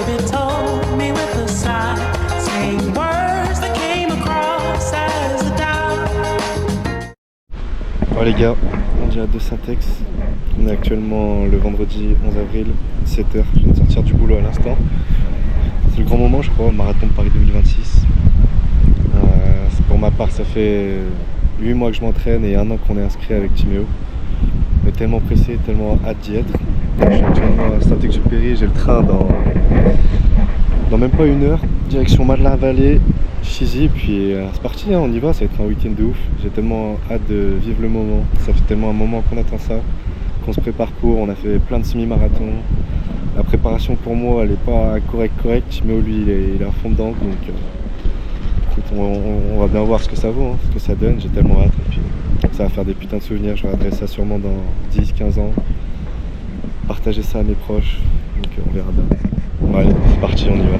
baby told me with a sigh, saying words that came across as a doubt. Oh les gars, on est à De Syntex. On est actuellement le vendredi 11 avril, 7h. Je viens de sortir du boulot à l'instant. C'est le grand moment, je crois, marathon de Paris 2026. Pour ma part, ça fait 8 mois que je m'entraîne et 1 an qu'on est inscrit avec Timéo. On est tellement pressé, tellement hâte d'y être. Je suis actuellement à Saint-Exupéry, j'ai le train dans même pas 1 heure, direction Madeleine-Vallée, Chizy, puis c'est parti, hein, on y va, ça va être un week-end de ouf. J'ai tellement hâte de vivre le moment, ça fait tellement un moment qu'on attend ça, qu'on se prépare pour, on a fait plein de semi-marathons. La préparation pour moi elle est pas correcte, mais lui il est à fond dedans, donc écoute, on va bien voir ce que ça vaut, hein, ce que ça donne, j'ai tellement hâte, et puis ça va faire des putains de souvenirs, je regarderai ça sûrement dans 10-15 ans, partager ça à mes proches, donc on verra bien. Bon allez, c'est parti, on y va.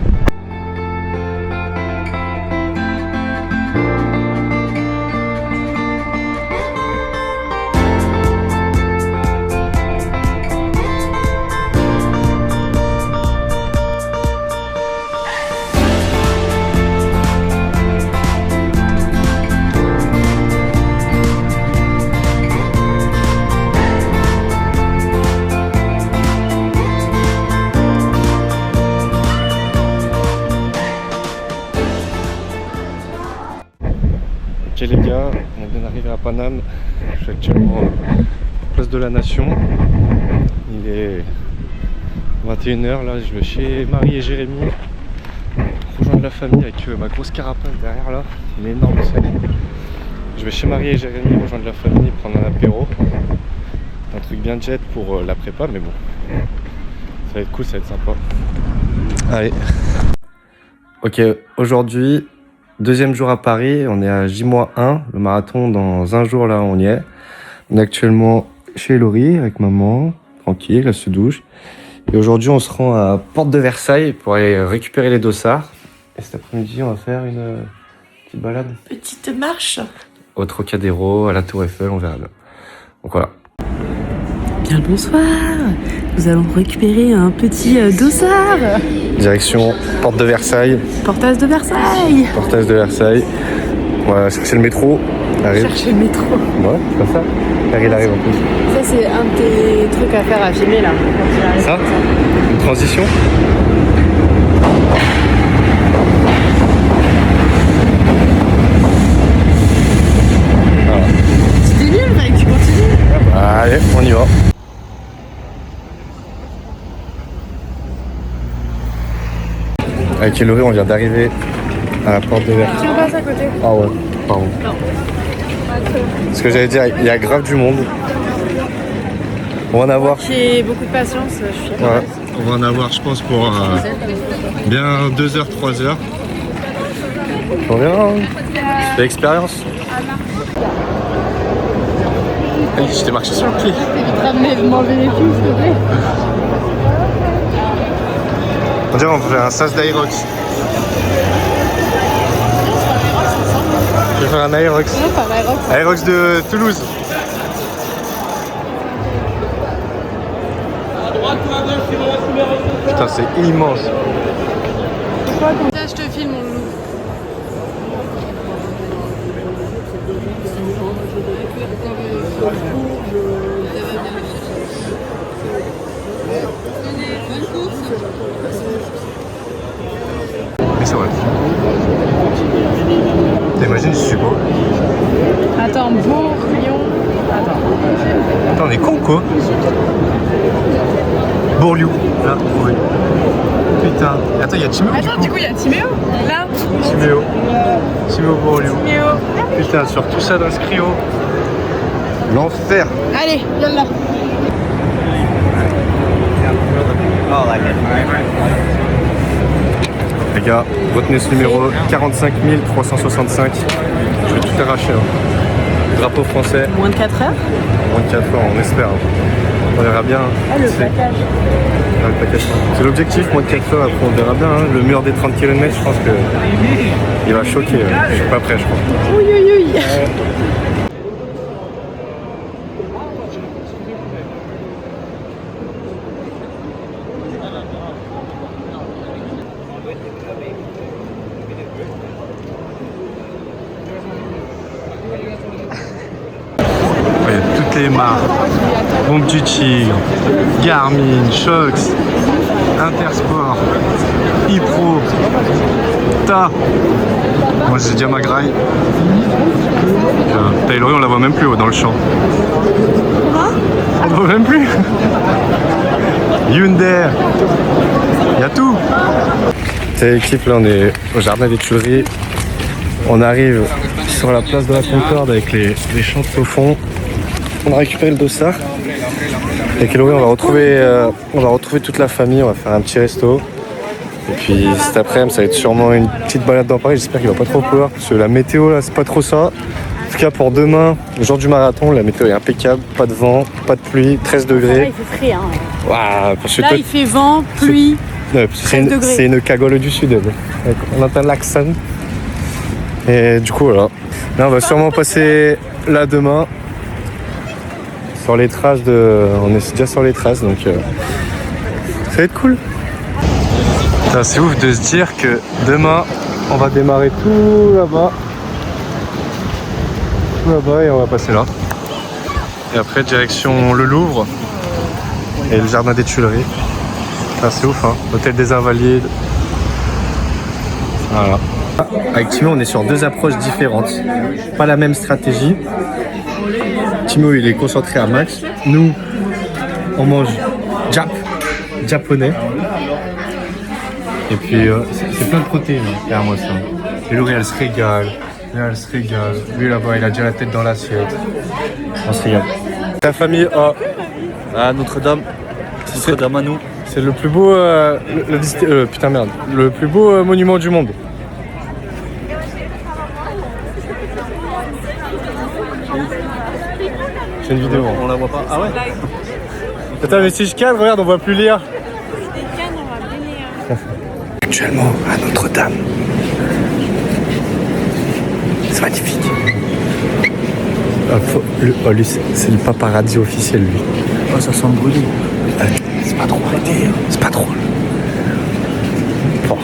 Ok les gars, on vient d'arriver à Paname. Je suis actuellement place de la Nation. Il est 21h, là je vais chez Marie et Jérémy rejoindre la famille avec ma grosse carapace derrière là, il est énorme ça. Je vais chez Marie et Jérémy rejoindre la famille, prendre un apéro. Un truc bien jet pour la prépa, mais bon, ça va être cool, ça va être sympa. Allez. Ok, aujourd'hui, deuxième jour à Paris, on est à J-1, le marathon dans 1 jour là on y est. On est actuellement chez Laurie avec maman, tranquille, elle se douche. Et aujourd'hui on se rend à Porte de Versailles pour aller récupérer les dossards. Et cet après-midi on va faire une petite balade. Petite marche. Au Trocadéro, à la Tour Eiffel, on verra bien. Donc voilà. Bien le bonsoir. Nous allons récupérer un petit dossard. Direction Porte de Versailles. Portasse de Versailles. Portasse de Versailles. On va chercher le métro. Arrive. Chercher le métro. Ouais, c'est comme ça. Il arrive en plus. Ça, c'est un de tes trucs à faire à filmer là. Ça ? Une transition ? Voilà. C'était nul, mec, tu continues. Allez, on y va. Avec Laurie, on vient d'arriver à la porte de Versailles. Tu me passes à côté. Ah ouais, pardon. Non. Ce que j'allais dire, il y a grave du monde. On va en avoir. J'ai beaucoup de patience, je suis. Ouais, on va en avoir, je pense, pour bien 2h, 3h. On verra, hein. C'est l'expérience. Hey, je t'ai marché sur le pied. Vite ramener, m'enlever les pieds, s'il te plaît. On dirait on fait un sas d'Aerox. Je vais faire un Aerox. Non, pas un Aerox. Aerox de Toulouse. Putain, c'est immense. Là, je te filme, mon loup. Mais c'est vrai. T'imagines, je suis beau. Attends, beau, Lyon. Attends, on est con quoi. Bourliou. Là, oui. Putain. Et attends, il y a Timéo. Attends, du coup, il y a Timéo. Là. Timéo Bourliou. Timéo. Putain, sur tout ça d'inscrit au. L'enfer. Allez, viens là. Les gars, retenez ce numéro 45 365. Je vais tout arracher. Hein. Drapeau français. Moins de 4 heures. Moins de 4 heures, on espère. On verra bien. Ah, le plaquage. Ah, le plaquage. C'est l'objectif, moins de 4 heures. Après, on verra bien. Hein. Le mur des 30 km, je pense que il va choquer. Je suis pas prêt, je crois. Oui, oui, oui. Yamaha, Bombe du Tigre, Garmin, Shox, Intersport, ePro, Ta. Moi j'ai déjà ma graille. Taylor, on la voit même plus dans le champ. On la voit même plus. Hyundai, il y a tout. C'est l'équipe, là on est au jardin des Tuileries. On arrive sur la place de la Concorde avec les champs au fond. On a récupéré le dossard. Avec Eloï, on va retrouver toute la famille, on va faire un petit resto. Et puis cet après-midi, ça va être sûrement une petite balade dans Paris. J'espère qu'il va pas trop pleuvoir parce que la météo là, c'est pas trop ça. En tout cas pour demain, le jour du marathon, la météo est impeccable. Pas de vent, pas de pluie, 13 degrés. Là, il fait frais. Hein. Waouh, parce que Là, il fait vent, pluie. Ouais, c'est une cagole du sud. On entend l'accent. Et du coup, voilà. Là, on va sûrement passer là demain. Sur les traces On est déjà sur les traces, donc ça va être cool. C'est ouf de se dire que demain, on va démarrer tout là-bas. Tout là-bas et on va passer là. Et après, direction le Louvre et le jardin des Tuileries. C'est ouf, hein. L'hôtel des Invalides. Voilà. Avec Timo, on est sur deux approches différentes. Pas la même stratégie. Timo, il est concentré à max. Nous, on mange japonais. Et puis, c'est plein de protéines, carrément ça. Et Laurie, elle se régale. Lui, là-bas, il a déjà la tête dans l'assiette. On se régale. La famille A. Ah, Notre-Dame. Notre-Dame à nous. C'est le plus beau, le plus beau monument du monde. C'est une vidéo. On la voit pas. Ah ouais. Attends, mais si je cadre, regarde, on voit plus lire. Actuellement à Notre-Dame. C'est magnifique. Lui, c'est le paparazzi officiel, lui. Oh, ça sent brûlé. C'est pas trop arrêté, hein. C'est pas drôle. Oh,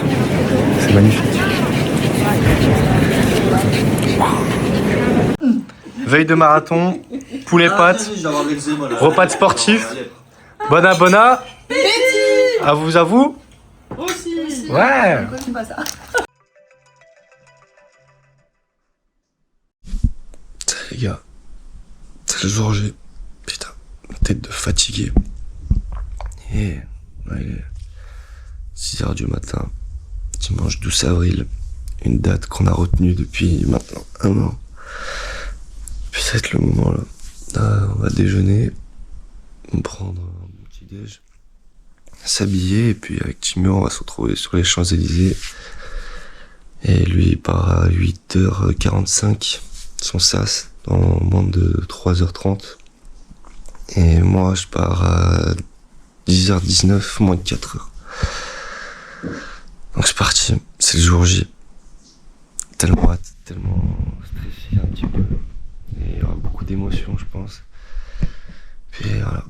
c'est magnifique. Wow. Veille de marathon, poulet pâtes, repas de sportif. Bona. À vous. Aussi. Ouais. Les gars, c'est le jour J. Putain, tête de fatigué. Et ouais, il est 6h du matin, dimanche 12 avril, une date qu'on a retenue depuis maintenant 1 an. Puis ça va être le moment là. On va déjeuner, on va prendre un petit déj, s'habiller, et puis avec Timo on va se retrouver sur les Champs-Élysées. Et lui il part à 8h45, son sas, dans moins de 3h30. Et moi je pars à 10h19, moins de 4h. Donc c'est parti, c'est le jour J. Tellement hâte, tellement stressé un petit peu. Et il y aura beaucoup d'émotions, je pense. Puis voilà,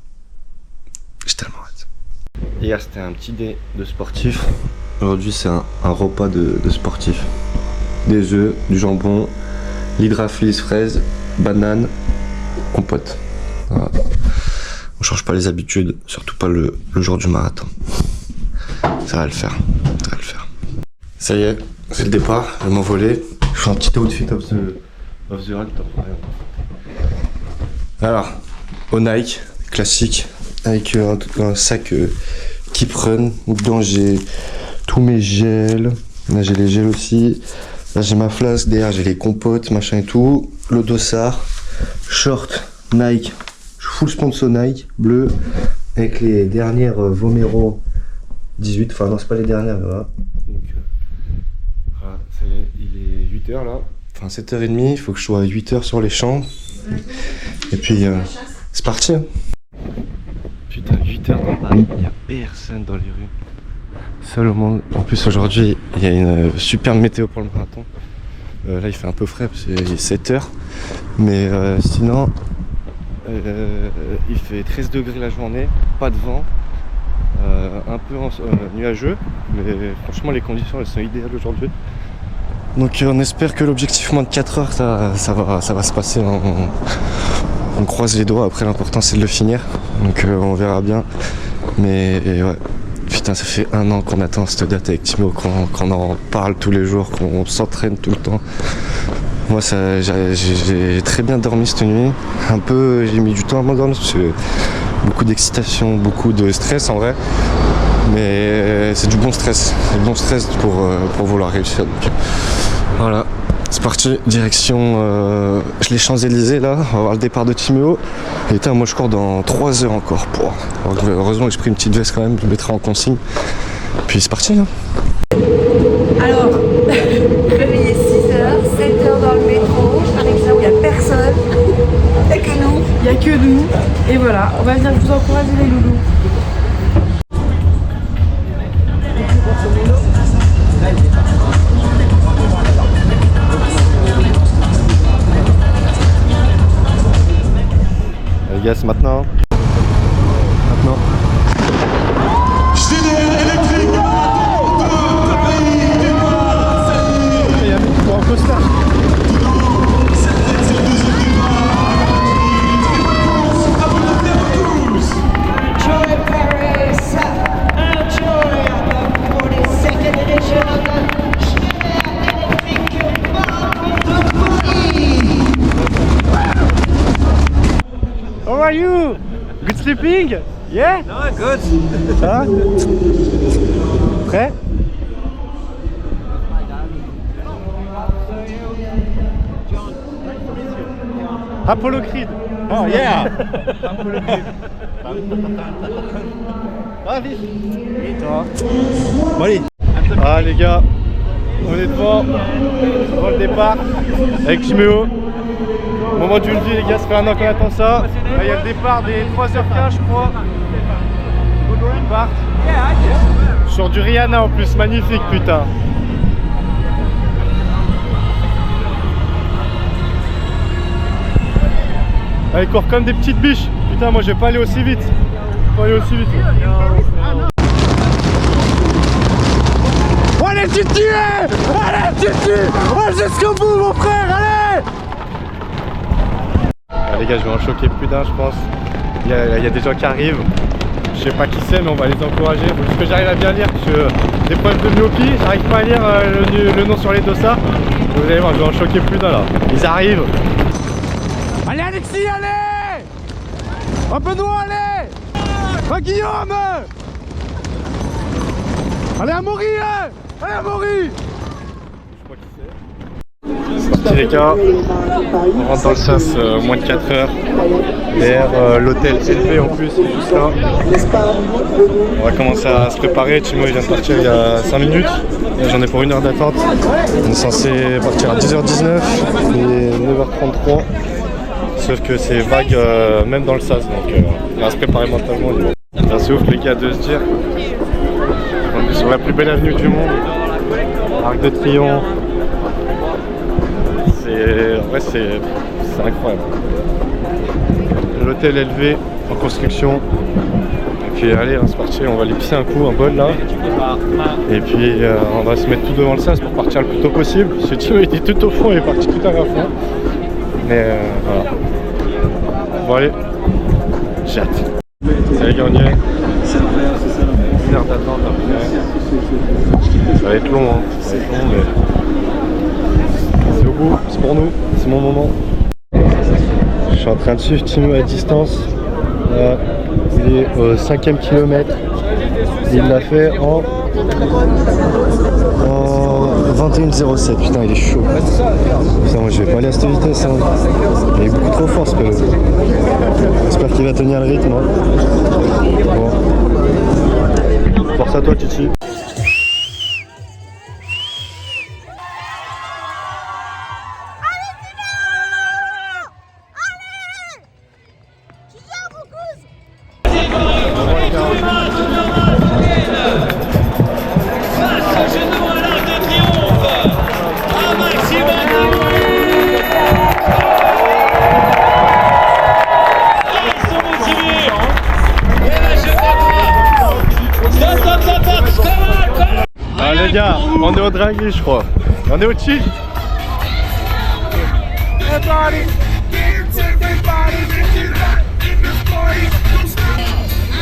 j'ai tellement hâte. Hier c'était un petit dé de sportif. Aujourd'hui c'est un repas de sportif. Des œufs, du jambon, l'hydraflis fraise, banane, compote. Voilà. On change pas les habitudes, surtout pas le jour du marathon. Ça va le faire, Ça y est, c'est le départ, je vais m'envoler. Je fais un petit outfit of the ride. Alors, au Nike, classique, avec un sac Keep Run. Dedans j'ai tous mes gels. Là j'ai les gels aussi. Là j'ai ma flasque, derrière j'ai les compotes, machin et tout. Le dossard, short, Nike. Full sponsor Nike, bleu, avec les dernières Vomero 18, enfin non c'est pas les dernières, mais voilà. Donc voilà, ça y est, il est 8h là, enfin 7h30, il faut que je sois à 8h sur les champs. Et puis c'est parti. Putain, 8h dans Paris, il n'y a personne dans les rues. Seul au monde. En plus aujourd'hui, il y a une superbe météo pour le marathon. Là il fait un peu frais parce qu'il est 7h, mais sinon... il fait 13 degrés la journée, pas de vent, un peu nuageux, mais franchement les conditions elles sont idéales aujourd'hui. Donc on espère que l'objectif moins de 4 heures ça va se passer On croise les doigts, après l'important c'est de le finir. Donc on verra bien. Mais ouais, putain ça fait 1 an qu'on attend cette date avec Timo, qu'on en parle tous les jours, qu'on s'entraîne tout le temps. Moi j'ai très bien dormi cette nuit. Un peu, j'ai mis du temps à m'endormir parce que beaucoup d'excitation, beaucoup de stress en vrai. Mais c'est du bon stress. C'est du bon stress pour vouloir réussir. Donc, voilà. C'est parti, direction les Champs-Élysées là, on va voir le départ de Timéo. Et putain, moi je cours dans 3 heures encore. Heureusement que j'ai pris une petite veste quand même, je le mettrai en consigne. Puis c'est parti là. Alors, réveillé 6h, 7h dans le métro, j'arrive là où il n'y a personne. Il n'y a que nous. Il n'y a que nous. Et voilà, on va venir vous encourager les loulous. Les gars, c'est maintenant. Maintenant. Il y a un mec qui court en costard. How are you? Good sleeping? Yeah? No, good. Ça va? Prêt? Apollo Creed. Oh yeah! Apollo Creed. Ah vite! Et toi? Bon allez! Ah les gars, on est devant le départ avec Timéo. Moment d'une vie les gars, ça fait 1 an qu'on attend ça. Là il y a le départ des 3h15 je crois. Ils partent. Sur du Rihanna en plus, magnifique putain. Ah, ils courent comme des petites biches. Putain moi je vais pas aller aussi vite. Faut aller aussi vite. Allez Titi! Allez Titi! Allez jusqu'au bout mon frère, allez! Ah, les gars, je vais en choquer plus d'un, je pense. Il y a des gens qui arrivent. Je sais pas qui c'est, mais on va les encourager. Faut juste que j'arrive à bien lire, parce que des problèmes de myopie, j'arrive pas à lire le nom sur les dossards. Vous allez voir, je vais en choquer plus d'un là. Ils arrivent. Allez Alexis, allez! Oh Benoît, allez! Oh Guillaume! Allez Amaury, hein! Allez Amaury! Les gars, on rentre dans le sas moins de 4 heures. Vers l'hôtel élevé en plus, c'est juste là. On va commencer à se préparer. Timo il vient de partir il y a 5 minutes. J'en ai pour 1 heure d'attente. On est censé partir à 10h19 et 9h33. Sauf que c'est vague même dans le sas, donc on va se préparer mentalement. C'est ouf les gars de se dire on est sur la plus belle avenue du monde, Arc de Triomphe. En vrai c'est incroyable. L'hôtel élevé en construction. Et puis allez, c'est parti, on va aller pisser un coup, un bol là. Et puis on va se mettre tout devant le sas pour partir le plus tôt possible. Ce Timo était tout au fond, il est parti tout à la fin. Mais voilà. Bon allez, j'ai hâte. Allez gars, on y est. 1 heure d'attente après. Ça va être long, hein. Ça va être long, mais c'est au bout, c'est pour nous, c'est mon moment. Je suis en train de suivre Timo à distance. Là, il est au 5e kilomètre. Il l'a fait en 21,07. Putain, il est chaud. Putain, moi je vais pas aller à cette vitesse. Hein. Il est beaucoup trop fort ce pilote. J'espère qu'il va tenir le rythme. Hein. Bon. Force à toi, Titi. Ah les gars, on est au Draghi je crois. On est au chill. Everybody,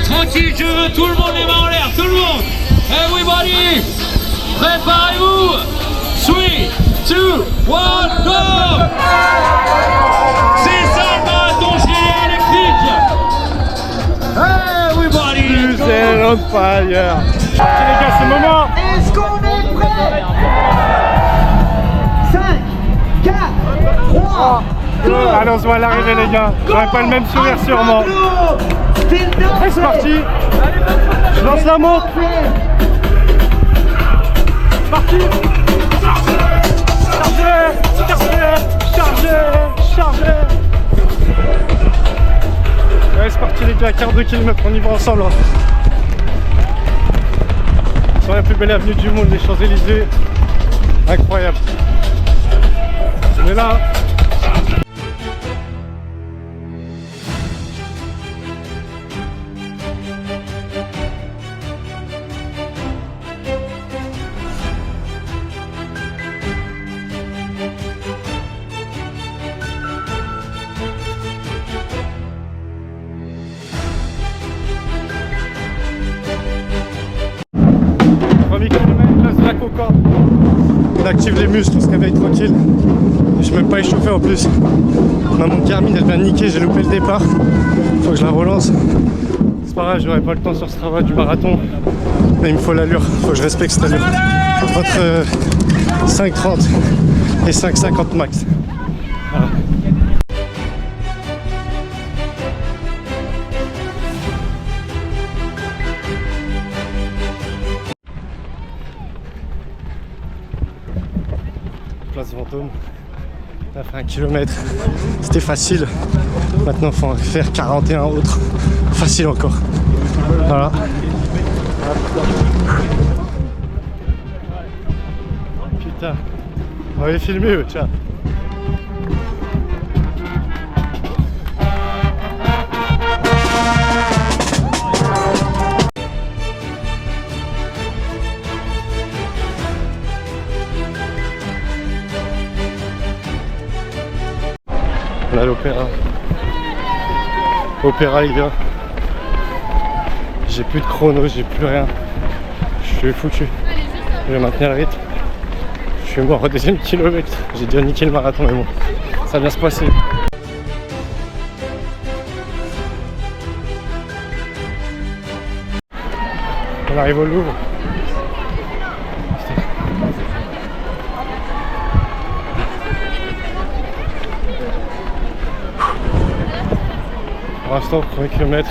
Tranquille, je veux tout le monde les mains en l'air, tout le monde. Everybody, préparez-vous. 3, 2, 1, go. C'est ça le marathon géant électrique. Everybody, let's go. C'est on fire. Les gars, c'est le moment. Est-ce qu'on est prêt? 5, 4, 3, 2, Allez, on se voit à l'arrivée les gars. J'aurai pas le même sourire sûrement. C'est parti. Je lance la montre. C'est parti. Chargez. Ouais, c'est parti les gars, 42 km, on y va ensemble. Sur la plus belle avenue du monde, les Champs-Élysées. Incroyable. On est là. Place de la Concorde. On active les muscles, on se réveille tranquille. Je suis même pas échauffé en plus. Ma montre Garmin elle vient de niquer, j'ai loupé le départ. Faut que je la relance. C'est pas grave, j'aurai pas le temps sur ce travail du marathon. Mais il me faut l'allure, faut que je respecte cette allure. Entre 5,30 et 5,50 max. Voilà. Place Vendôme, on a fait 1 km, c'était facile, maintenant il faut en faire 41 autres, facile encore, voilà. Putain, on va les filmer eux, tiens. On a l'opéra. Opéra les gars. J'ai plus de chrono, j'ai plus rien. Je suis foutu. Je vais maintenir le rythme. Je suis mort au deuxième kilomètre. J'ai déjà niqué le marathon mais bon. Ça va bien se passer. On arrive au Louvre. Pour l'instant, premier kilomètre,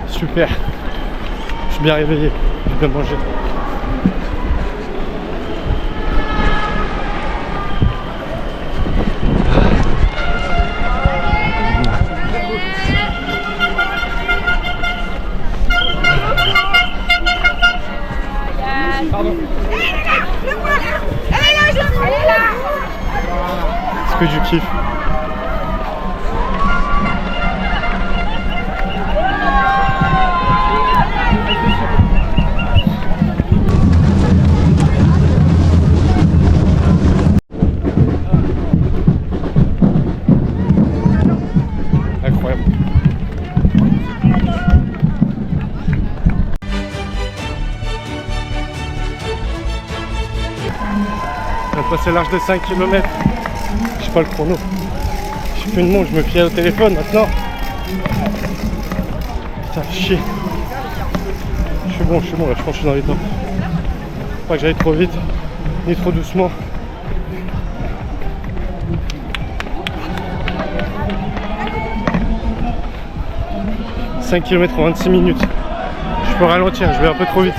super. Je suis bien réveillé, j'ai bien mangé. Pardon. Elle est là. C'est que du kiff. Incroyable. On va passer l'âge de 5 km. Je sais pas le chrono. Je fais une montre, je me fie au téléphone maintenant. Putain, chier. Je suis bon là, je pense que je suis dans les temps. Faut pas que j'aille trop vite, ni trop doucement. « 5 km en 26 minutes. Je peux ralentir, je vais un peu trop vite.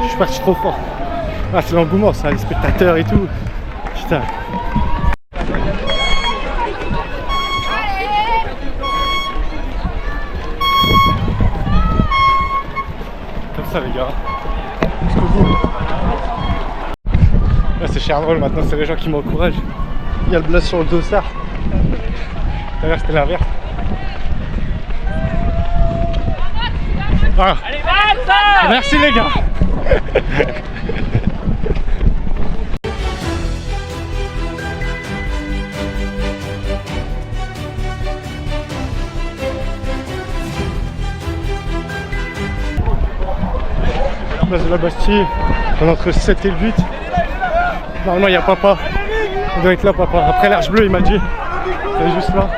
Je suis parti trop fort. Ah, c'est l'engouement, ça, les spectateurs et tout. Putain. Comme ça, les gars. Jusqu'au bout. Là, c'est Charleroi, maintenant, c'est les gens qui m'encouragent. Il y a le blast sur le dossard. Tout à l'heure, c'était l'inverse. Ah. Allez, va. Merci les gars. place de la Bastille, on est entre 7 et le 8. Normalement il y a papa, il doit être là papa. Après l'Arche Bleue il m'a dit, il est juste là.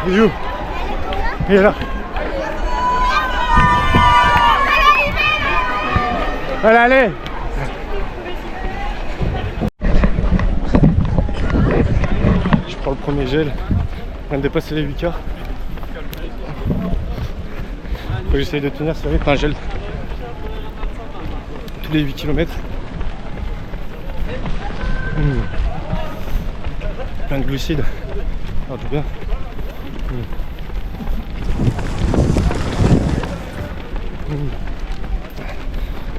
Bisous. Il est là. Allez, allez. Je prends le premier gel. On vient de dépasser les 8K. Faut que j'essaye de tenir, ça va être un gel tous les 8 km. Plein de glucides. Alors du bien.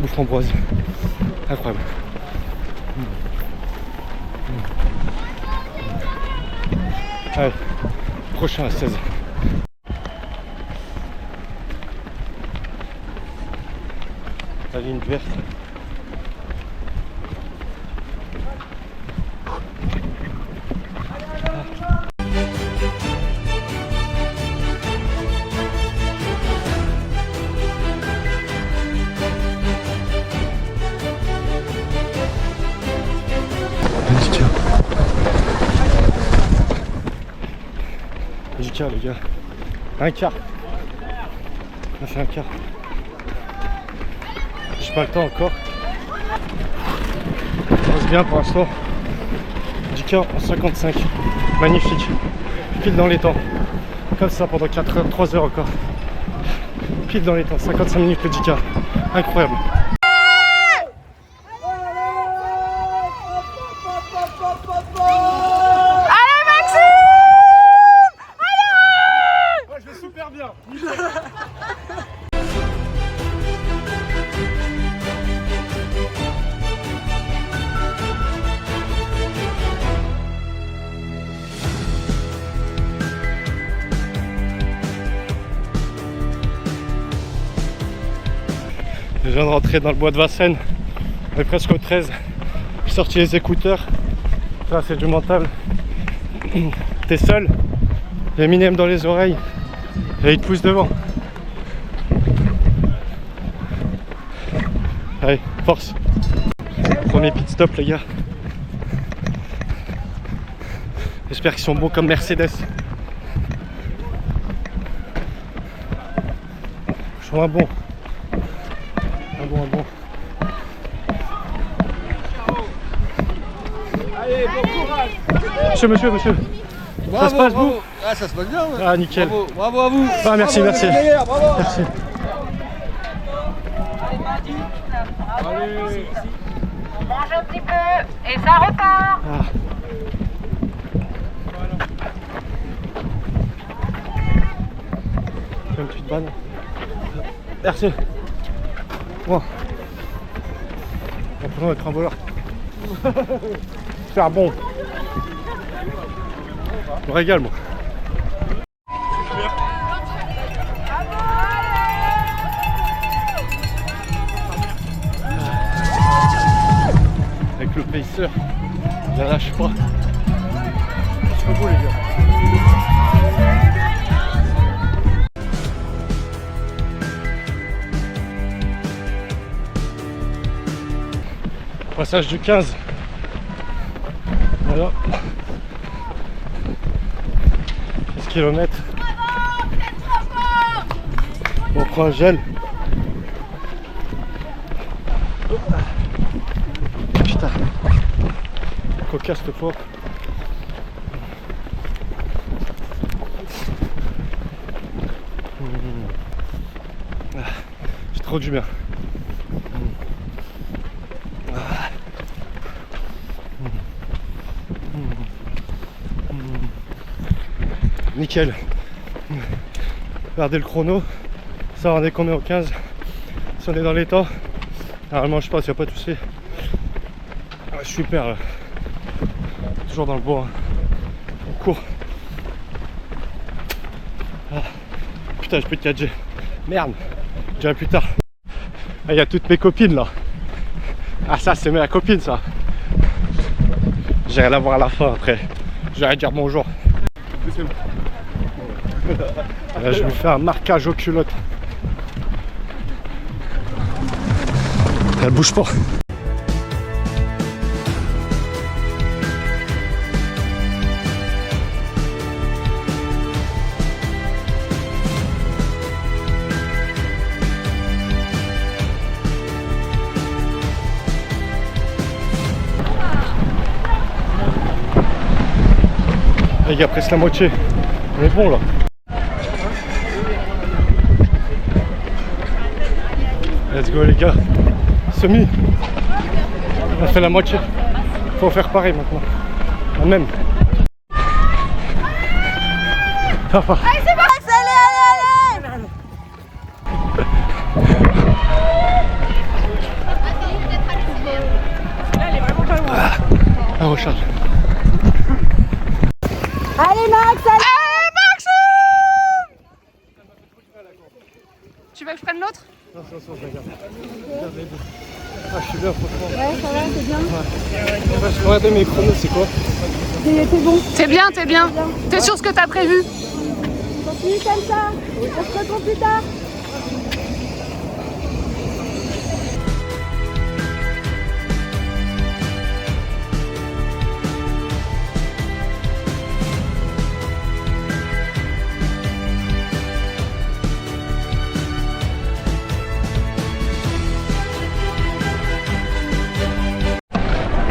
Bouffe framboise. Incroyable. Allez, prochain à 16. La ligne verte. Les gars, un quart. On a fait un quart. J'ai pas le temps encore. On passe bien pour l'instant. 10K en 55. Magnifique. Pile dans les temps. Comme ça pendant 4 heures, 3 heures encore. Pile dans les temps. 55 minutes le 10K. Incroyable. Je viens de rentrer dans le bois de Vincennes, on est presque au 13. J'ai sorti les écouteurs, ça c'est du mental. T'es seul, il y a Eminem dans les oreilles et il te pousse devant. Allez, force. Premier pit stop les gars. J'espère qu'ils sont bons comme Mercedes. Je suis un bon. Bon. Allez, bon courage. Monsieur. Bravo, ça se passe bravo. vous? Ah, ça se passe bien. Ouais. Ah nickel. Bravo à vous. Ah merci, Bravo, merci. les meilleurs, bravo. Merci. On mange un petit peu et ça repart. Ah. Fais une petite banne. Merci. Bon. Apprenons à être un voleur. Faire bon. Je me régale moi. Avec le pacer, je la lâche pas. C'est trop beau les gars. Passage du 15. Voilà. 15 km. On prend un gel. Putain. Coca cette fois. J'ai trop du bien. Nickel. Regardez le chrono. Ça on est combien au 15. Si on est dans les temps. Normalement je pense qu'il n'y a pas de souci. Super là. Toujours dans le bois. On court. Ah. Putain j'ai plus de 4G. Merde. Je dirai plus tard. Ah, il y a toutes mes copines là. Ah ça c'est ma copine ça. J'irai la voir à la fin après. J'allais dire bonjour. Là, je lui fais un marquage aux culottes. Elle bouge pas. Les gars, presque la moitié. On est bon là. Let's go les gars. Semi. On fait la moitié. Faut faire pareil maintenant. On même. Allez, c'est bon. Allez. La recharge. Allez Max, allez. Tu veux que je prenne l'autre? Non, je regarde. Ah, je suis bien, franchement. Ouais, ça va, c'est bien. Ouais. Je regardais mes chronos, c'est quoi? T'es bon. T'es bien, t'es bien. T'es sur ce que t'as prévu? Continue comme ça. On se retrouve plus tard.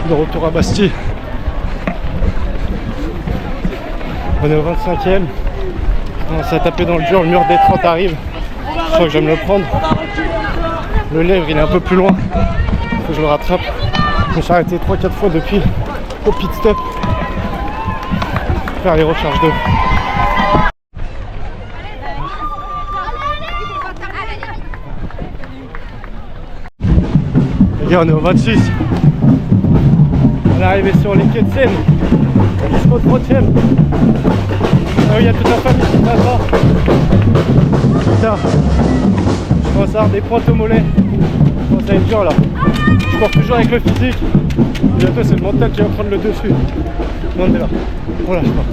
De retour à Bastille. On est au 25e. On s'est tapé dans le dur, le mur des 30 arrive. Je crois que je vais me le prendre. Le lèvre il est un peu plus loin. Faut que je le rattrape. Je me suis arrêté 3-4 fois depuis au pit stop. Faire les recharges d'eau. Les gars, on est au 26. On est arrivé sur les quais de Seine, jusqu'au 30e. Ah oui, il y a toute la famille qui m'attend. Putain, je commence à avoir des pointes au mollet. Je commence à être dur là. Je cours toujours avec le physique. Bientôt c'est le mental qui va prendre le dessus. Non, on est là. On lâche pas.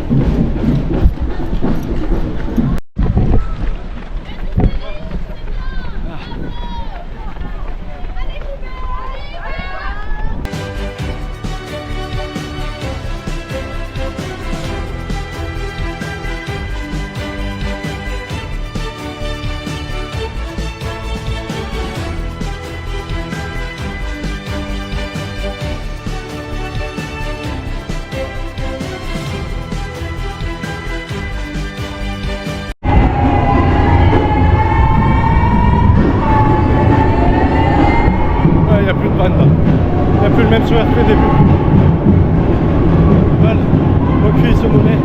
Il n'y a plus le même sourire que le début. Mal au cul, ce monnaie.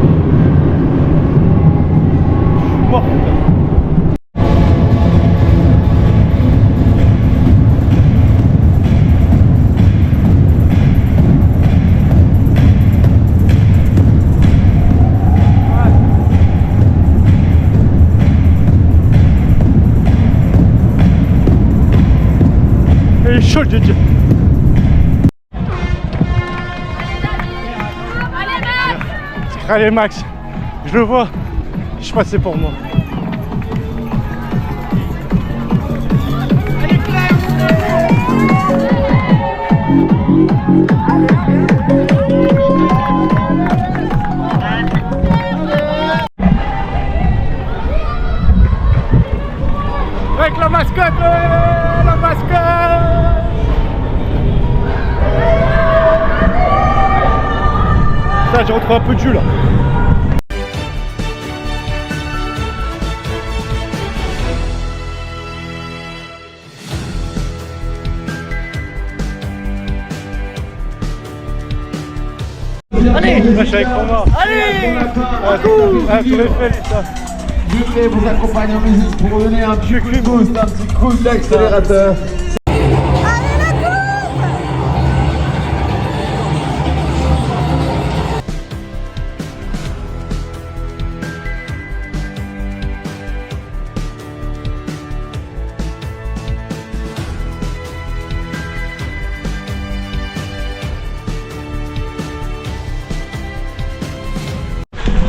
Je suis mort, putain. Il est chaud le DJ. Allez Max, je le vois, je crois que c'est pour moi. Avec la mascotte, la mascotte. Ça, j'ai retrouvé un peu de jus là. Allez, je suis avec Romain. Allez, à tous les fêtes, ça. Je vais vous accompagner en musique pour vous donner un petit coup de boost, un petit coup d'accélérateur.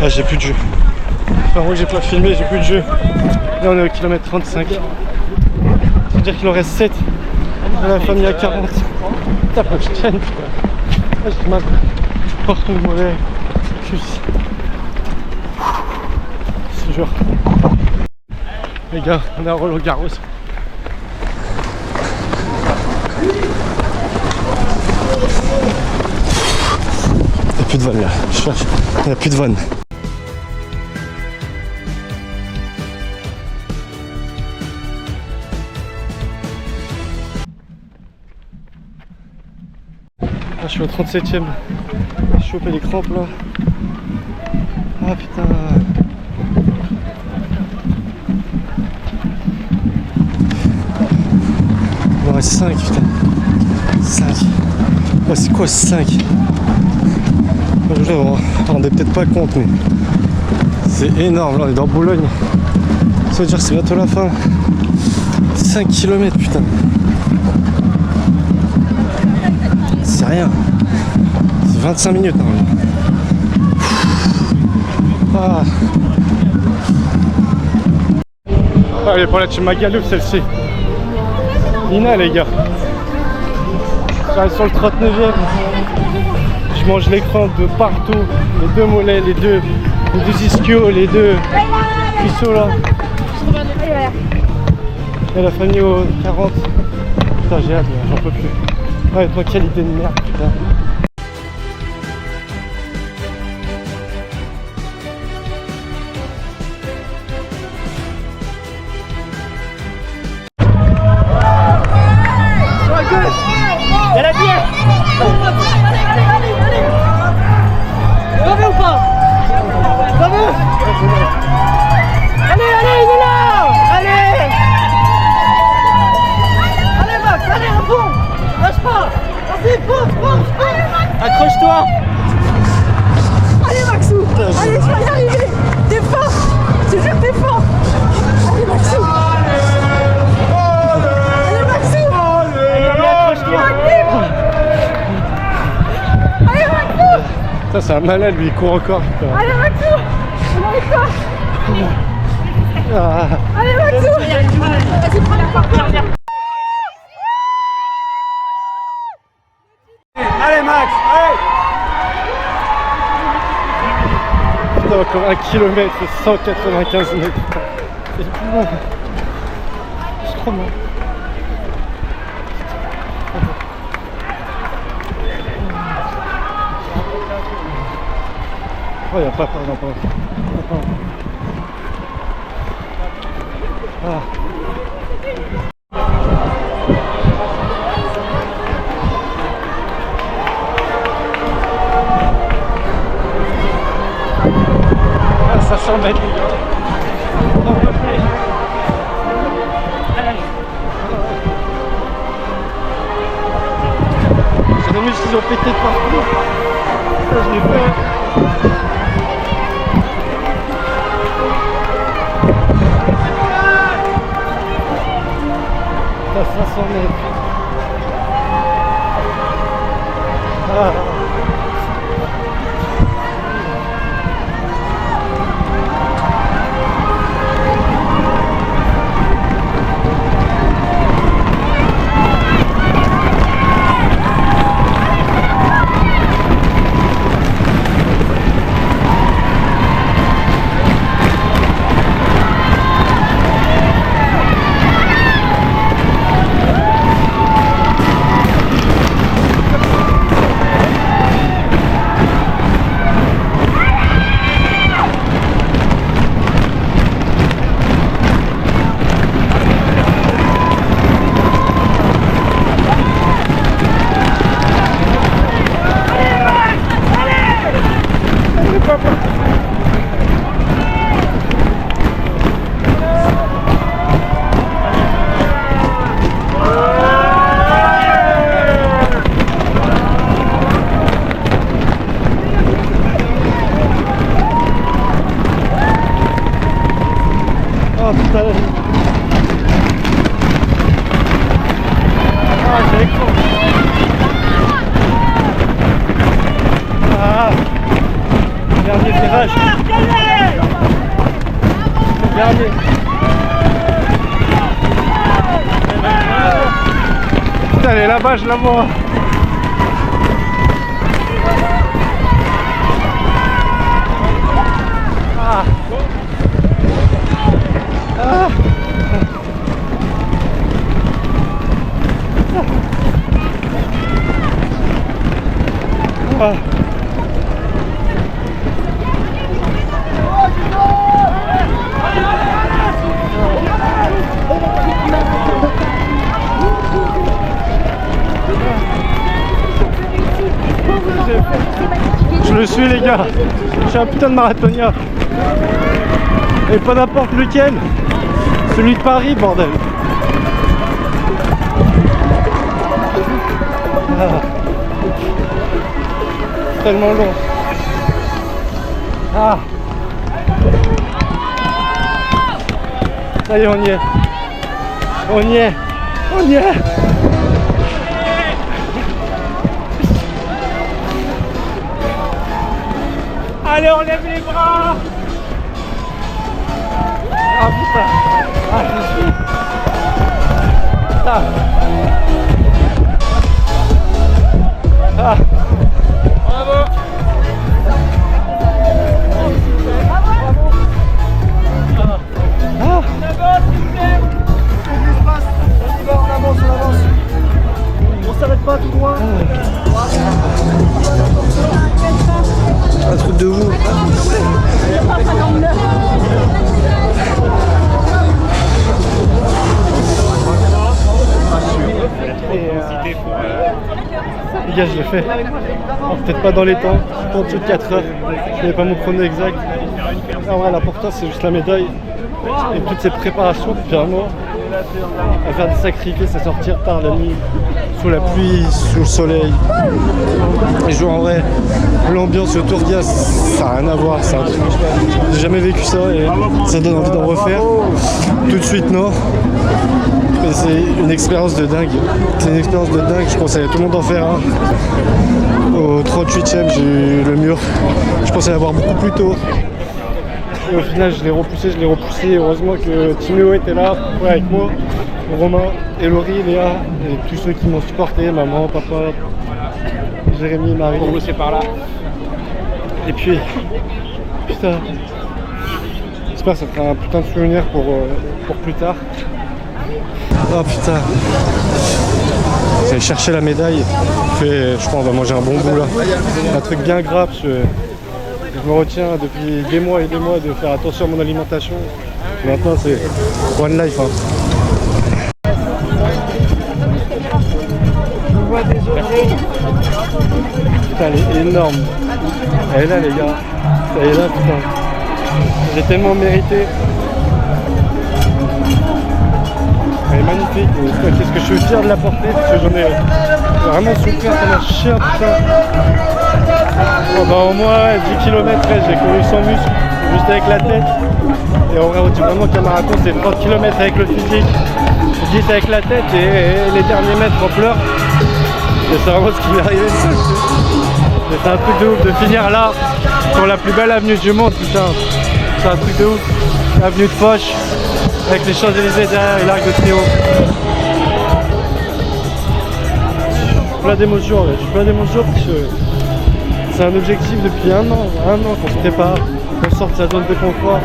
Ah, j'ai plus de jeu. Enfin, moi j'ai pas filmé, j'ai plus de jeu. Là on est au kilomètre 35. C'est-à-dire qu'il en reste 7. À la fin il y a 40. Putain, faut que je tienne, putain. Ah, j'ai mal partout le mollet. Juste. C'est dur. Les gars, on est à Roland-Garros. Il n'y a plus de vanne là, je cherche. Il n'y a plus de vanne. Je suis au 37ème, j'ai chopé les crampes là. Ah putain. Il en reste 5 putain. 5. Oh, c'est quoi 5? Je ne me rendais peut-être pas compte mais c'est énorme, là on est dans Boulogne. Ça veut dire que c'est bientôt la fin. 5 km putain. C'est rien. C'est 25 minutes normalement. Ah. Ah, elle est pour la team Magaluf celle-ci. Nina les gars. J'arrive sur le 39ème. Je mange l'écran de partout. Les deux mollets, les deux ischios, les deux cuisseaux là. Et la famille au 40. Putain j'ai hâte, j'en peux plus. Ouais, toi, quelle idée de merde, putain. Y'a la bière. T'en veux ou pas? T'en veux? Allez, allez, il est là. Allez. Allez Max, allez, à fond. Lâche pas. Vas-y, fonce, fonce, fonce. Accroche-toi. Allez Maxou. Allez, tu vas y arriver. T'es fort. Je te jure que t'es fort. Allez Maxou. Allez Maxou. Allez, accroche-toi. Allez Maxou. Ça c'est un malade lui, il court encore. Putain. Allez Maxou. On arrive pas. Ah. Allez Maxou. Vas-y, prends la porte. Allez Max, allez. Putain, encore 1 km, c'est 195 mètres. C'est plus long. C'est trop long. Oh, y'a pas, pardon, pardon. Ah. Ah, ça s'embête les gars. On peut plus. J'ai des muscles qui ont pété de partout. Ça, je l'ai fait. À 500 mètres. Ah. Oh putain. Ah, j'ai l'écran. Ah. Dernier virage. Dernier. Putain, elle est là-bas, je la vois. Ah. Ah. Ah. Je le suis les gars, je suis un putain de marathonien. Et pas n'importe lequel, celui de Paris bordel. Ah. Tellement long. Ah. Ça y est, on y est. On y est. On y est. Allez, on lève les bras. Ah putain. Ah, je suis. Ah. Ah. Bravo. Ah. On avance. On s'arrête pas tout droit. Un truc de ouf. Les gars, je l'ai fait. Alors, peut-être pas dans les temps, en dessous de 4 heures. Je n'avais pas mon chrono exact. Alors, ouais, l'important c'est juste la médaille et toutes ces préparations depuis un mois à faire des sacrifices, à sortir tard la nuit, sous la pluie, sous le soleil. Et je vois en vrai, l'ambiance autour d'IA, ça n'a rien à voir. J'ai jamais vécu ça et ça donne envie d'en refaire. Tout de suite, non. Mais c'est une expérience de dingue. C'est une expérience de dingue, je conseille à tout le monde d'en faire un. Au 38e, j'ai eu le mur. Je pensais l'avoir beaucoup plus tôt. Et au final, je l'ai repoussé. Heureusement que Timéo était là, ouais, avec moi, Romain, et Laurie, Léa, et tous ceux qui m'ont supporté, maman, papa, Jérémy, Marie. Pour vous, c'est par là. Et puis, putain, j'espère que ça fera un putain de souvenir pour plus tard. Oh putain, j'allais chercher la médaille. Je crois qu'on va manger un bon bout là. Un truc bien gras parce que je me retiens depuis des mois et des mois de faire attention à mon alimentation. Et maintenant c'est one life. Hein. Putain, elle est énorme. Elle est là les gars. Elle est là putain. J'ai tellement mérité. Elle est magnifique. Qu'est-ce que je suis fier de la porter parce que j'en ai vraiment souffert comme un chien putain. Bon, bah, au moins 10 km, j'ai couru sans muscle, juste avec la tête. Et on dit vraiment qu'un marathon c'est 30 km avec le physique, 10 avec la tête et les derniers mètres on pleure. Et c'est vraiment ce qui m'est arrivé. C'est un truc de ouf de finir là, sur la plus belle avenue du monde, putain. C'est un truc de ouf. Avenue de Foch, avec les Champs-Élysées derrière et l'Arc de Triomphe. Je suis plein d'émotions, parce que c'est un objectif depuis un an qu'on se prépare, qu'on sorte de sa zone de confort.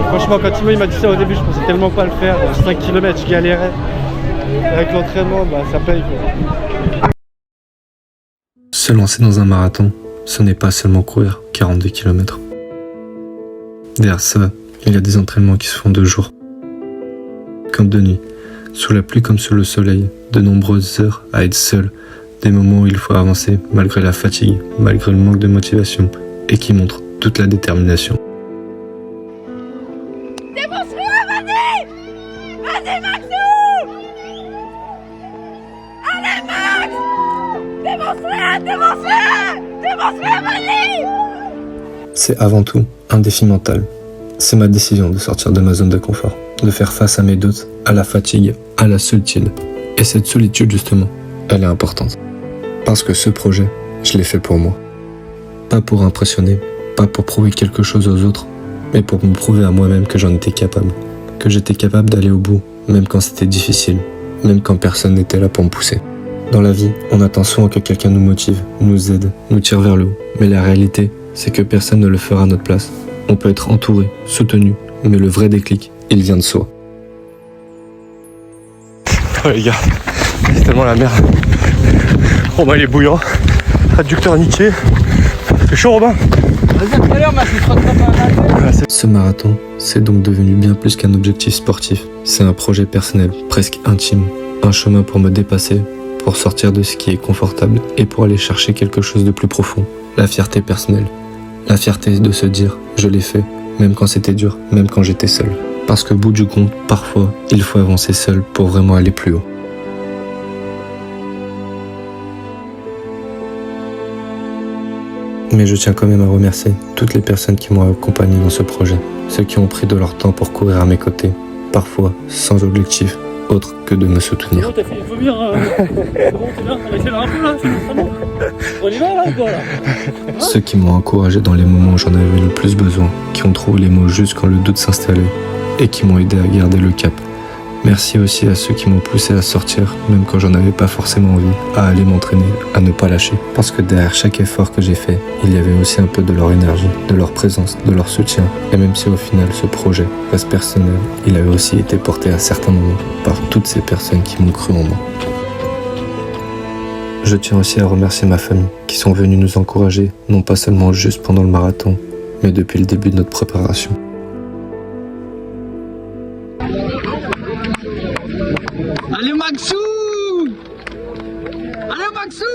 Franchement, quand Timo il m'a dit ça au début, je pensais tellement pas le faire. 5 km, je galérais. Et avec l'entraînement, bah, ça paye quoi. Se lancer dans un marathon, ce n'est pas seulement courir 42 km. Derrière ça, il y a des entraînements qui se font de jour, comme de nuit, sous la pluie comme sous le soleil, de nombreuses heures à être seul, des moments où il faut avancer malgré la fatigue, malgré le manque de motivation, et qui montrent toute la détermination. Vas-y Maxou! Allez Max! Démontre-le, vas-y! C'est avant tout un défi mental. C'est ma décision de sortir de ma zone de confort, de faire face à mes doutes, à la fatigue, à la solitude. Et cette solitude justement, elle est importante. Parce que ce projet, je l'ai fait pour moi. Pas pour impressionner, Pas pour prouver quelque chose aux autres, mais pour me prouver à moi-même que j'en étais capable. Que j'étais capable d'aller au bout, même quand c'était difficile, même quand personne n'était là pour me pousser. Dans la vie, on attend souvent que quelqu'un nous motive, nous aide, nous tire vers le haut. Mais la réalité, c'est que personne ne le fera à notre place. On peut être entouré, soutenu, mais le vrai déclic, il vient de soi. Oh les gars, c'est tellement la merde. Robin il est bouillant, adducteur niqué. C'est chaud Robin. Vas-y, tout à l'heure, ma fille, pas Ce marathon, c'est donc devenu bien plus qu'un objectif sportif. C'est un projet personnel, presque intime. Un chemin pour me dépasser, pour sortir de ce qui est confortable et pour aller chercher quelque chose de plus profond. La fierté personnelle. La fierté de se dire, je l'ai fait, même quand c'était dur, même quand j'étais seul. Parce qu'au bout du compte, parfois, il faut avancer seul pour vraiment aller plus haut. Mais je tiens quand même à remercier toutes les personnes qui m'ont accompagné dans ce projet. Ceux qui ont pris de leur temps pour courir à mes côtés, parfois sans objectif autre que de me soutenir. T'as fait vomir. C'est bon, t'es bien. On accélère un peu là, c'est bon. On y va là ou quoi là? Ceux qui m'ont encouragé dans les moments où j'en avais le plus besoin, qui ont trouvé les mots justes quand le doute s'installait et qui m'ont aidé à garder le cap. Merci aussi à ceux qui m'ont poussé à sortir, même quand j'en avais pas forcément envie, à aller m'entraîner, à ne pas lâcher. Parce que derrière chaque effort que j'ai fait, il y avait aussi un peu de leur énergie, de leur présence, de leur soutien. Et même si au final ce projet reste personnel, il avait aussi été porté à certains moments par toutes ces personnes qui m'ont cru en moi. Je tiens aussi à remercier ma famille, qui sont venus nous encourager, non pas seulement juste pendant le marathon, mais depuis le début de notre préparation. Allez, Maxou! Allez, Maxou!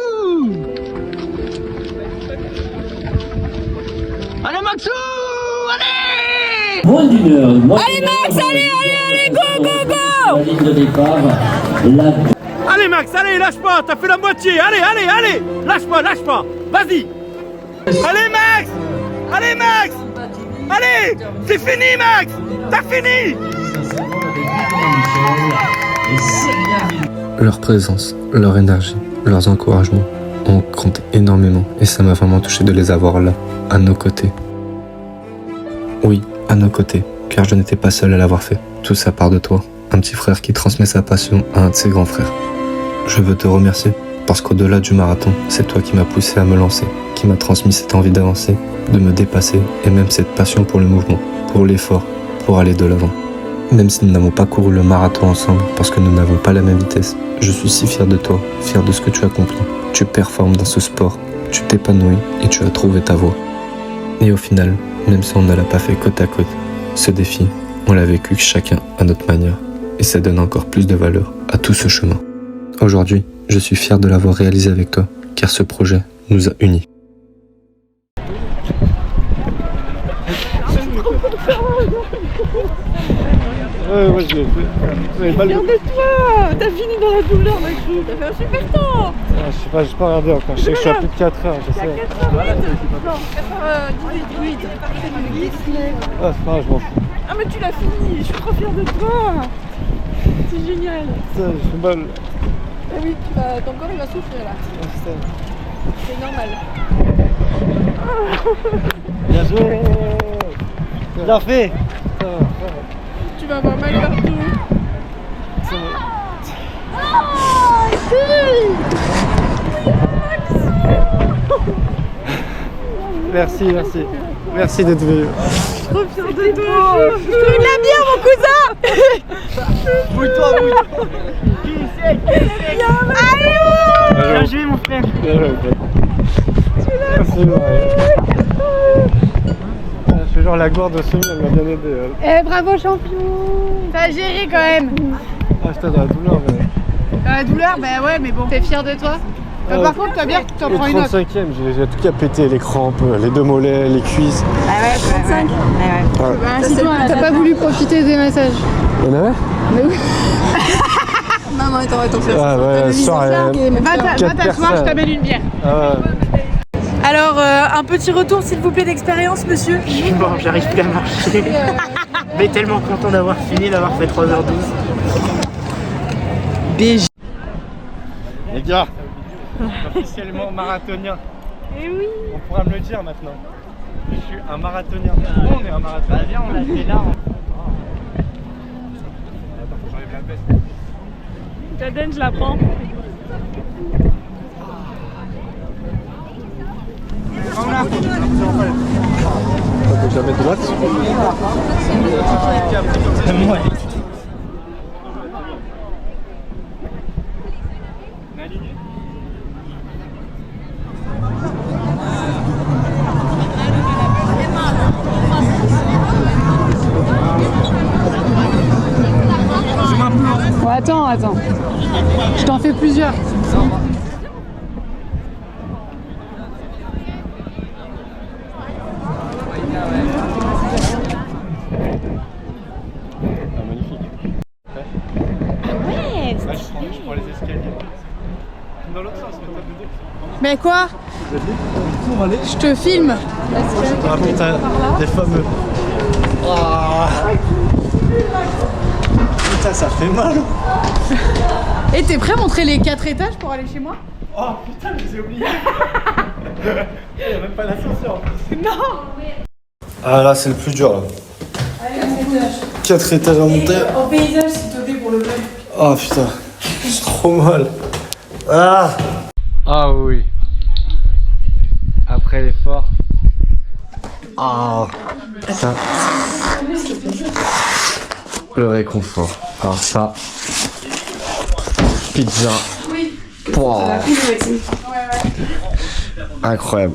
Allez, Maxou! Allez! Moins d'une heure. Allez Max, allez, go, go, go! La ligne de départ, la... Allez, Max, allez, lâche pas, t'as fait la moitié. Allez, lâche pas, vas-y. Allez, Max! Allez, Max! Allez! C'est fini, Max! T'as fini! Leur présence, leur énergie, leurs encouragements ont compté énormément et ça m'a vraiment touché de les avoir là, à nos côtés. Oui, à nos côtés, car je n'étais pas seul à l'avoir fait. Tout ça part de toi, un petit frère qui transmet sa passion à un de ses grands frères. Je veux te remercier parce qu'au-delà du marathon, c'est toi qui m'as poussé à me lancer, qui m'a transmis cette envie d'avancer, de me dépasser et même cette passion pour le mouvement, pour l'effort, pour aller de l'avant. Même si nous n'avons pas couru le marathon ensemble parce que nous n'avons pas la même vitesse, je suis si fier de toi, fier de ce que tu accomplis. Tu performes dans ce sport, tu t'épanouis et tu as trouvé ta voie. Et au final, même si on ne l'a pas fait côte à côte, ce défi, on l'a vécu chacun à notre manière et ça donne encore plus de valeur à tout ce chemin. Aujourd'hui, je suis fier de l'avoir réalisé avec toi, car ce projet nous a unis. Ouais, Regarde-toi, t'as fini dans la douleur, Maxou, t'as fait un super temps. je sais pas, j'ai pas regardé encore, je sais que je suis à plus de 4 heures, je sais. 4h18. Ah, c'est pas grave, je m'en fous. Ah mais tu l'as fini, je suis trop fière de toi. C'est génial. Putain, je suis mal. Ah oui, ton corps il va souffrir là. C'est normal. Bien joué. Bien fait. Tu vas avoir mal partout. Merci. Merci d'être venu. Trop fière de toi. Je te de la bière, mon cousin. Bouille-toi. Qui c'est? Allez, bien joué, mon frère. Merci, je fais genre la gourde de Semi, elle m'a bien aidé. Bravo champion. T'as géré quand même. Ah, j'étais dans la douleur, mais... Dans la douleur, bah ouais, mais bon. T'es fier de toi? Par contre, t'as bien que t'en prends une autre. 35e, j'ai tout qu'à péter, les crampes, les deux mollets, les cuisses. Ah ouais, 35. Ouais. T'as pas voulu profiter des massages? Il y en avait? Mais oui. Non, attends, Ah ouais, soir, va t'asseoir, je t'amène une bière. Alors, un petit retour s'il vous plaît d'expérience, monsieur. Je suis mort, j'arrive plus à marcher. Mais tellement content d'avoir fini, d'avoir fait 3h12. BG. Les gars, officiellement marathonien. Eh oui. On pourra me le dire maintenant. Je suis un marathonien. On est un marathonien. Bah viens, on l'a fait là. Attends, faut que j'enlève la veste. Caden, je la prends. Faut que je la mette droite. Ouais. Oh, attends. Je t'en fais plusieurs. Ah, magnifique. Ouais. Là, je prends les escaliers. Dans l'autre sens, mais pas de deux. Mais quoi? Je te filme. Ah putain, les fameux. Ah. Putain, ça fait mal. Et t'es prêt à montrer les 4 étages pour aller chez moi? Oh putain, je les ai oubliés. Il n'y a même pas d'ascenseur en plus. Non. Ah là, c'est le plus dur là. Allez, 4 étages. 4 étages à monter. En paysage, s'il te plaît, pour le vlog. Oh putain, j'ai trop mal. Ah. Ah oui. Après l'effort. Ah. Ça. Le réconfort. Alors ça. Pizza. Oui. Pouah. Ouais. Incroyable.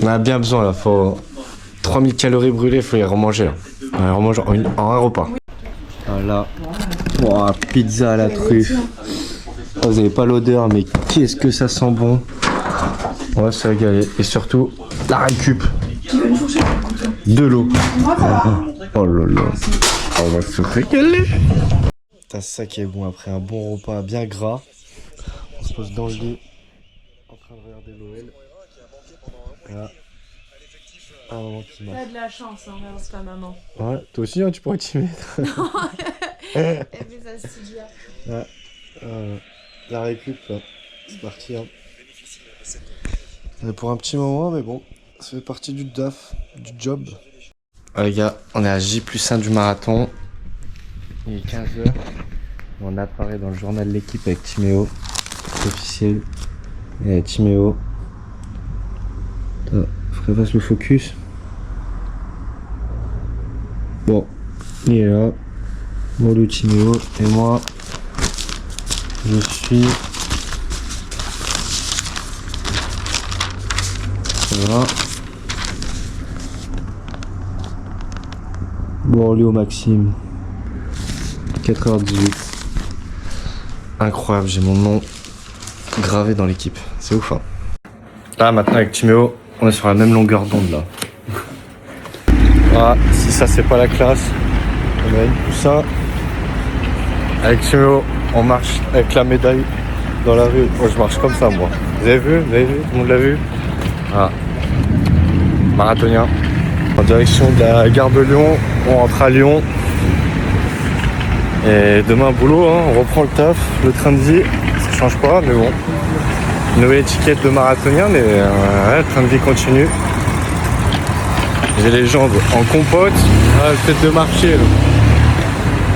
On a bien besoin là, faut 3000 calories brûlées, faut les remanger là. On les remange en un repas. Voilà. Wow, pizza à la truffe. Oh, vous avez pas l'odeur, mais qu'est-ce que ça sent bon. On va se régaler. Et surtout, la récup. De l'eau. Oh là là. On va se régaler. Putain, c'est ça qui est bon après un bon repas bien gras. On se pose dans le lit. En train de regarder l'OL. Là. Un moment qui marche. T'as de la chance, hein, c'est ta maman. Ouais, toi aussi, hein, tu pourrais t'y mettre. Elle fait ça studia. Ouais. La récup, là. C'est parti. Hein. Pour un petit moment, mais bon, ça fait partie du DAF, du job. Les gars, on est à J+1 du marathon. Il est 15h. On apparaît dans le journal de l'équipe avec Timéo. C'est officiel. Et Timéo. Attends, faut qu'on fasse le focus. Bon, il est là. Bon, le Timéo. Et moi, je suis. Voilà. Bon, Léo Maxime. 4h18. Incroyable, j'ai mon nom gravé dans l'équipe. C'est ouf, hein. Là, maintenant, avec Timéo, on est sur la même longueur d'onde, là. Voilà, si ça, c'est pas la classe, on a tout ça. Avec Timéo, on marche avec la médaille dans la rue. Moi, je marche comme ça, moi. Vous avez vu? Tout le monde l'a vu? Voilà. Marathonien. En direction de la gare de Lyon, on rentre à Lyon. Et demain, boulot, hein, on reprend le taf, le train de vie, ça change pas, mais bon. Nouvelle étiquette de marathonien, mais ouais, le train de vie continue. J'ai les jambes en compote, le fait de marcher, là.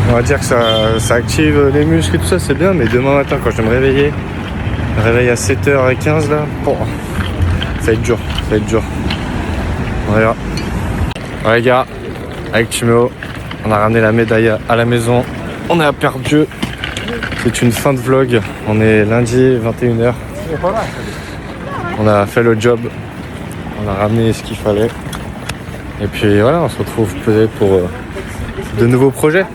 On va dire que ça active les muscles et tout ça, c'est bien, mais demain matin, quand je vais me réveiller, réveil à 7h15 là, bon, ça va être dur, ça va être dur. On verra. Ouais les gars, avec Timéo, on a ramené la médaille à la maison. On est à Perdieu. C'est une fin de vlog. On est lundi 21h. On a fait le job. On a ramené ce qu'il fallait. Et puis voilà, on se retrouve peut-être pour de nouveaux projets.